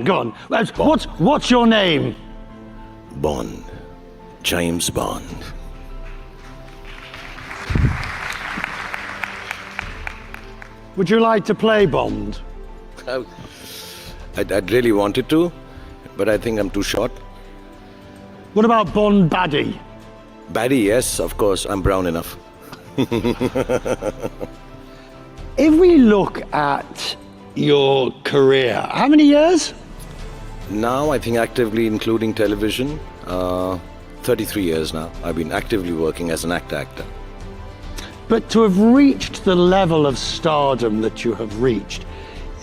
then. Go on. What's your name? Bond. James Bond. Would you like to play Bond? I'd really wanted to, but I think I'm too short. What about Bond Baddie? Baddie, yes, of course. I'm brown enough. If we look at your career, how many years? Now, I think actively including television, 33 years now. I've been actively working as an actor. But to have reached the level of stardom that you have reached,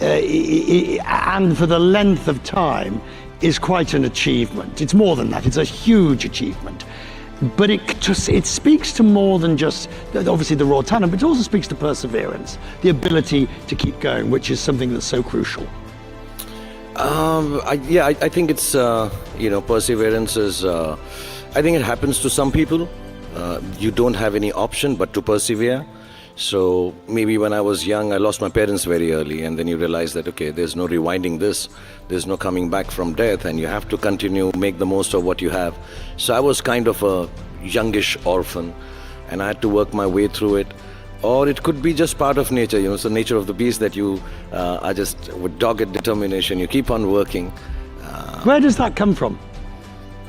and for the length of time, is quite an achievement. It's more than that, it's a huge achievement. But it speaks to more than just, obviously, the raw talent, but it also speaks to perseverance, the ability to keep going, which is something that's so crucial. I think it's, perseverance is, I think it happens to some people. You don't have any option but to persevere. So maybe when I was young, I lost my parents very early, and then you realize that, okay, there's no rewinding this, there's no coming back from death, and you have to continue, make the most of what you have. So I was kind of a youngish orphan, and I had to work my way through it. Or it could be just part of nature, it's the nature of the beast that you are just with dogged determination, you keep on working. Where does that come from?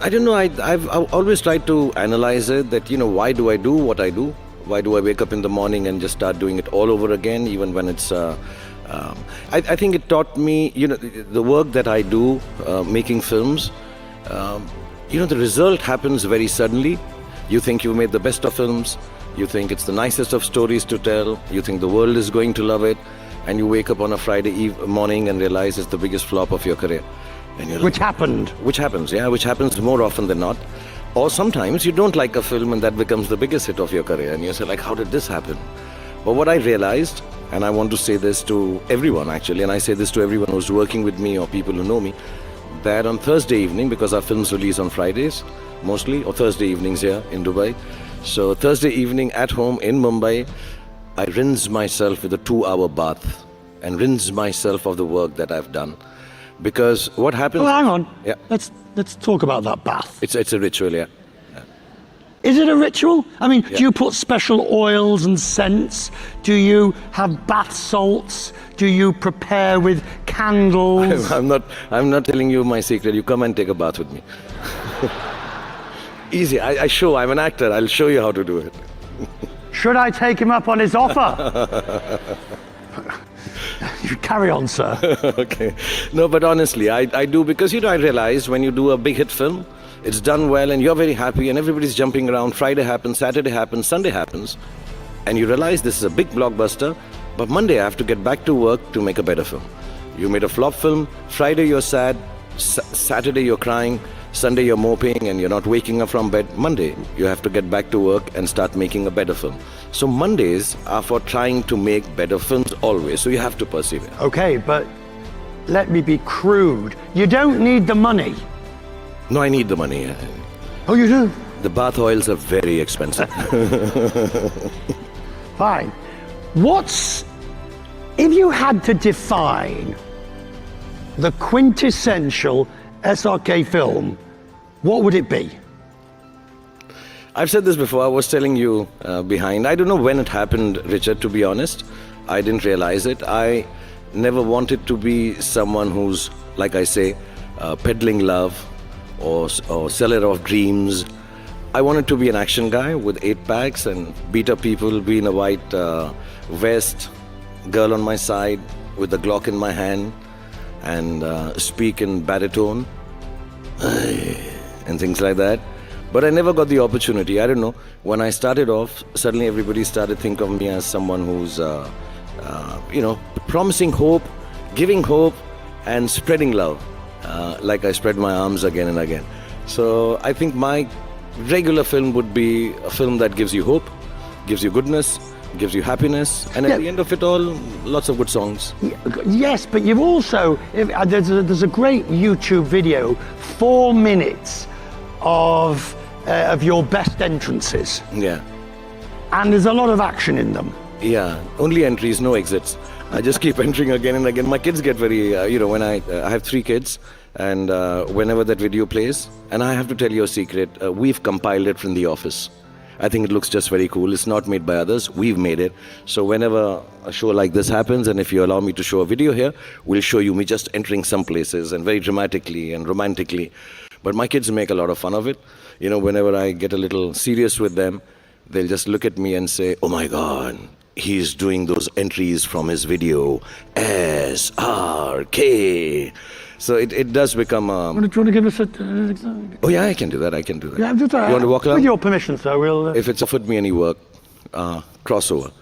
I don't know, I've always tried to analyze it, that, why do I do what I do? Why do I wake up in the morning and just start doing it all over again, even when it's... I think it taught me, the work that I do, making films, the result happens very suddenly. You think you made the best of films, you think it's the nicest of stories to tell, you think the world is going to love it, and you wake up on a Friday morning and realize it's the biggest flop of your career. And you're Which happened? Which happens more often than not. Or sometimes you don't like a film and that becomes the biggest hit of your career, and you say, like, how did this happen? But what I realized, and I want to say this to everyone actually, and I say this to everyone who's working with me or people who know me, that on Thursday evening, because our films release on Fridays mostly, or Thursday evenings here in Dubai, so Thursday evening at home in Mumbai, I rinse myself with a 2-hour bath and rinse myself of the work that I've done. Because what happens... Well, hang on. Yeah. Let's talk about that bath. It's a ritual, yeah. Is it a ritual? I mean, do you put special oils and scents? Do you have bath salts? Do you prepare with candles? I'm not telling you my secret. You come and take a bath with me. Easy. I'm an actor. I'll show you how to do it. Should I take him up on his offer? You carry on, sir. Okay. No, but honestly, I do, because, I realize when you do a big hit film, it's done well and you're very happy and everybody's jumping around. Friday happens, Saturday happens, Sunday happens. And you realize this is a big blockbuster, but Monday I have to get back to work to make a better film. You made a flop film, Friday you're sad, Saturday you're crying, Sunday you're moping and you're not waking up from bed. Monday, you have to get back to work and start making a better film. So Mondays are for trying to make better films always. So you have to persevere. Okay, but let me be crude. You don't need the money. No, I need the money. Oh, you do? The bath oils are very expensive. Fine. If you had to define the quintessential SRK film, what would it be? I've said this before, I was telling you behind. I don't know when it happened, Richard, to be honest. I didn't realize it. I never wanted to be someone who's, like I say, peddling love or seller of dreams. I wanted to be an action guy with 8 packs and beat up people, be in a white vest, girl on my side with a Glock in my hand, and speak in baritone and things like that. But I never got the opportunity. I don't know. When I started off, suddenly everybody started thinking of me as someone who's, promising hope, giving hope, and spreading love. Like I spread my arms again and again. So I think my regular film would be a film that gives you hope, gives you goodness, gives you happiness, and at the end of it all, lots of good songs. Yes, but you've also, there's a great YouTube video, 4 minutes of your best entrances. Yeah. And there's a lot of action in them. Yeah, only entries, no exits. I just keep entering again and again. My kids get very, when I have 3 kids, and whenever that video plays, and I have to tell you a secret, we've compiled it from the office. I think it looks just very cool. It's not made by others. We've made it. So whenever a show like this happens, and if you allow me to show a video here, we'll show you me just entering some places and very dramatically and romantically. But my kids make a lot of fun of it. Whenever I get a little serious with them, they'll just look at me and say, "Oh my God, he's doing those entries from his video, SRK." So it does become a... Do you want to give us an example? Oh yeah, I can do that. Yeah, just, you want to walk around? With your permission, sir, we'll... If it's offered me any work, crossover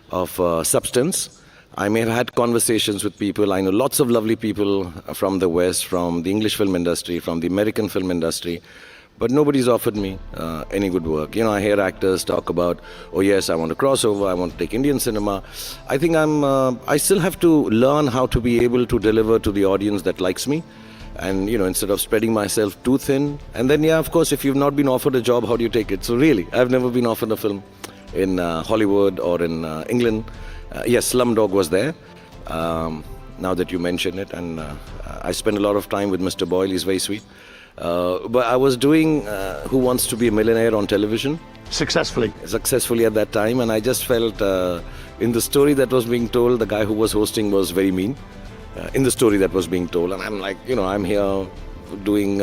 of substance, I may have had conversations with people. I know lots of lovely people from the West, from the English film industry, from the American film industry, but nobody's offered me any good work. I hear actors talk about, "Oh yes, I want to crossover, I want to take Indian cinema." I think I still have to learn how to be able to deliver to the audience that likes me. And, instead of spreading myself too thin. And then, yeah, of course, if you've not been offered a job, how do you take it? So really, I've never been offered a film in Hollywood or in England. Yes, Slumdog was there, now that you mention it. And I spent a lot of time with Mr. Boyle. He's very sweet. But I was doing Who Wants to Be a Millionaire on television. Successfully at that time. And I just felt in the story that was being told, the guy who was hosting was very mean. In the story that was being told. And I'm like, I'm here doing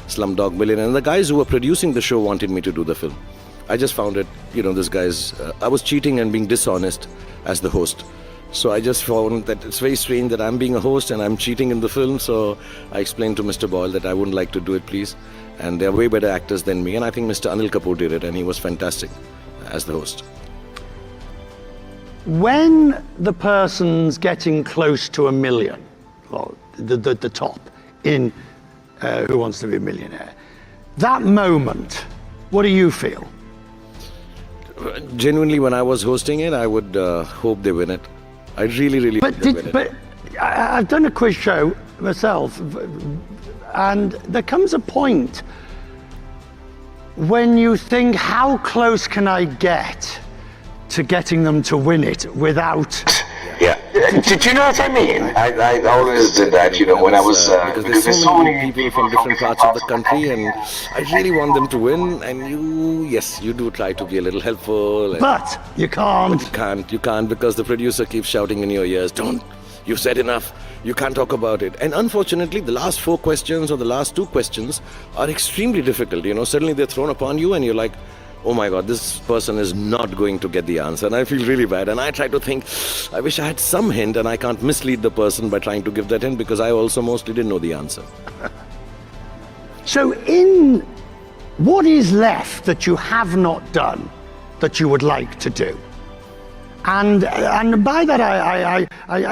Slumdog Millionaire. And the guys who were producing the show wanted me to do the film. I just found it, this guy's... I was cheating and being dishonest as the host. So I just found that it's very strange that I'm being a host and I'm cheating in the film. So I explained to Mr. Boyle that I wouldn't like to do it, please. And they're way better actors than me. And I think Mr. Anil Kapoor did it, and he was fantastic as the host. When the person's getting close to 1 million, or the top in Who Wants to Be a Millionaire, that moment, what do you feel? Genuinely, when I was hosting it, I would hope they win it. I really hope they win it. But I've done a quiz show myself, and there comes a point when you think, how close can I get to getting them to win it without... Yeah. Do you know what I mean? I always did that, when I was... because there's so many people from different parts of the country, and I really want them to win, and you do try to be a little helpful. But you can't. You can't, because the producer keeps shouting in your ears, "Don't, you've said enough, you can't talk about it." And unfortunately, the last 4 questions or the last 2 questions are extremely difficult. Suddenly they're thrown upon you, and you're like, "Oh my God, this person is not going to get the answer." And I feel really bad. And I try to think, I wish I had some hint, and I can't mislead the person by trying to give that hint, because I also mostly didn't know the answer. So what is left that you have not done that you would like to do? And by that, I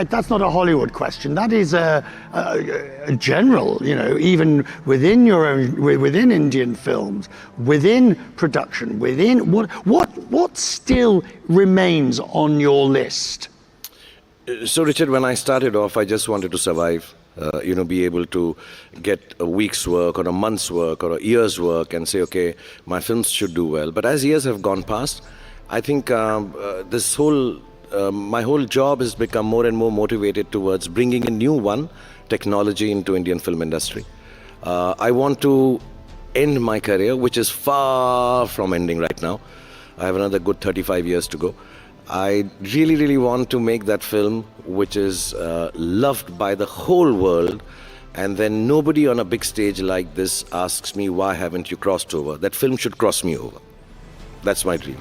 that's not a Hollywood question. That is a general, even within within Indian films, within production, within what still remains on your list? So, Richard, when I started off, I just wanted to survive. Be able to get a week's work or a month's work or a year's work and say, okay, my films should do well. But as years have gone past, I think my whole job has become more and more motivated towards bringing a new technology into Indian film industry. I want to end my career, which is far from ending right now. I have another good 35 years to go. I really want to make that film which is loved by the whole world, and then nobody on a big stage like this asks me, "Why haven't you crossed over?" That film should cross me over. That's my dream.